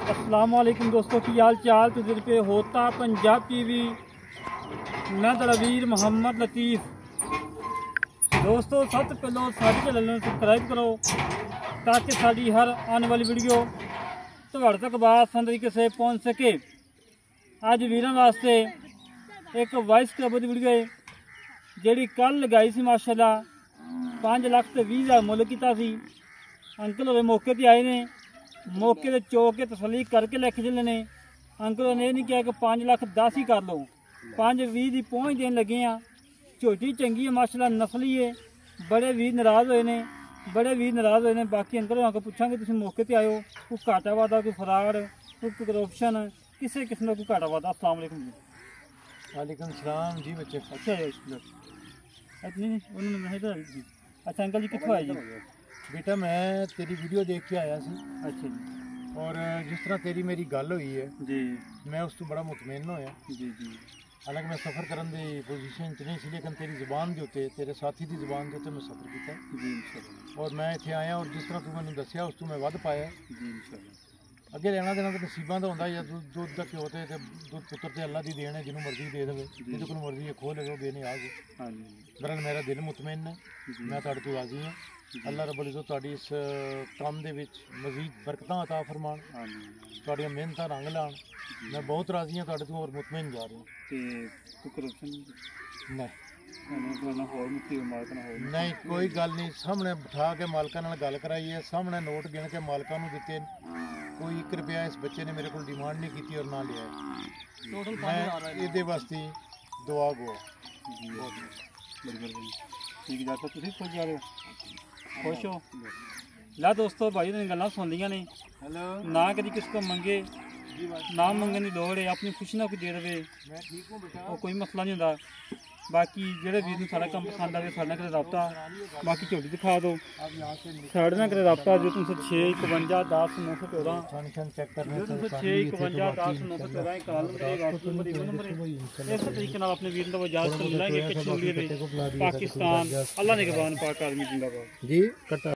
अस्सलामुअलैकुम दोस्तों की हाल चाल तो दिल पे होता पंजाब टीवी। मैं दलवीर मोहम्मद लतीफ़। दोस्तों सब तो पहले सारे चैनल में सबसक्राइब करो ताकि साड़ी हर आने वाली वीडियो ਤੁਹਾਡੇ तक आसान तरीके से पहुँच सके। अज वीरों वास्ते एक वाइस क्लब की वीडियो है जी कल लगाई सी माशाल्लाह 5,20,000 मुल किया। अंकल होरे मौके पर आए ने, मौके से चो के तसली करके लिख चले ने। अंकल ने नहीं कहा कि 5,10,000 ही कर लो, 5,20,000 की पहुँच देन लगे हैं। झोटी चंगी है माशाल्लाह, नस्ली है। बड़े वीर नाराज़ हुए ने, बड़े वीर नाराज़ हुए ने। बाकी अंकल होना को पूछा कि तुम मौके पर आयो, कोई घाटा वादा, कोई फराड, कोई करप्शन, किसी किस्म का कोई घाटा वादा। अस्सलाम वालेकुम जी। वालेकुम सलाम जी बच्चे। अच्छा नहीं उन्होंने अच्छा अंकल जी कितों आए जी? बेटा मैं तेरी वीडियो देख के आया सी। अच्छा जी। और जिस तरह तेरी मेरी गल हुई है जी मैं उस तो बड़ा मुतमैन होया। जी जी हालांकि मैं सफ़र करने की पोजीशन च नहीं सी, लेकिन तेरी ज़ुबान के उत्ते, तेरे साथी की ज़ुबान के उत्ते मैं सफ़र किया जी इंशाल्लाह। और मैं इत्थे आया। और जिस तरह तू मैंने दसिया उस तो मैं वध पाया। जी इंशाल्लाह। अगे लेना देना तो नसीबों का होंगे, या दुध का घ्यो तो दुध पुत्र तो अल्लाह की देन है, जिन्हों मर्जी दे दे, जिन्हें को मर्जी खो ले बेनियाज है। हाँ जी बहरहाल मेरा दिल मुतमैन है, मैं तुहाडे तो राजी हाँ। अल्लाह रब्बुल इज़्ज़त तुहाडी इस काम दे विच मजीद बरकतां अता फरमान, तुहाडियां मेहनतां रंग लाण। मैं बहुत राजी हाँ तुहाडे तो और मुतमैन जा रहा हूँ। नहीं कोई गल नहीं, सामने बिठा के मालकां नाल गल कराई है, सामने नोट गिन के मालकां नूं दित्ते। कोई 1 रुपया इस बच्चे ने मेरे को डिमांड नहीं की और ना लिया। मैं ये वास्ते दुआ गो ठीक है। तो तुम खुश जा रहे हो, खुश हो? ला दोस्तों भाई ने गल्लां सुन लियां ने। ना कभी किसी को मंगे ना मंगने की लोड़ है, अपनी खुशी ना कोई दे दे, वो कोई मसला नहीं होता। बाकी जेह्ड़े वीर नूं सारा काम पसंद आए साढ़े नाल रबता। बाकी झोटी दिखा दो साढ़े नाल रबता जो 306 51 10 914 306 51 10 914 कॉल नंबर इस तरीके नाल अपने वीर दा इजाजत मिलांगे। पाकिस्तान अल्लाह ने निगहबान पाक आदमी जिंदाबाद जी।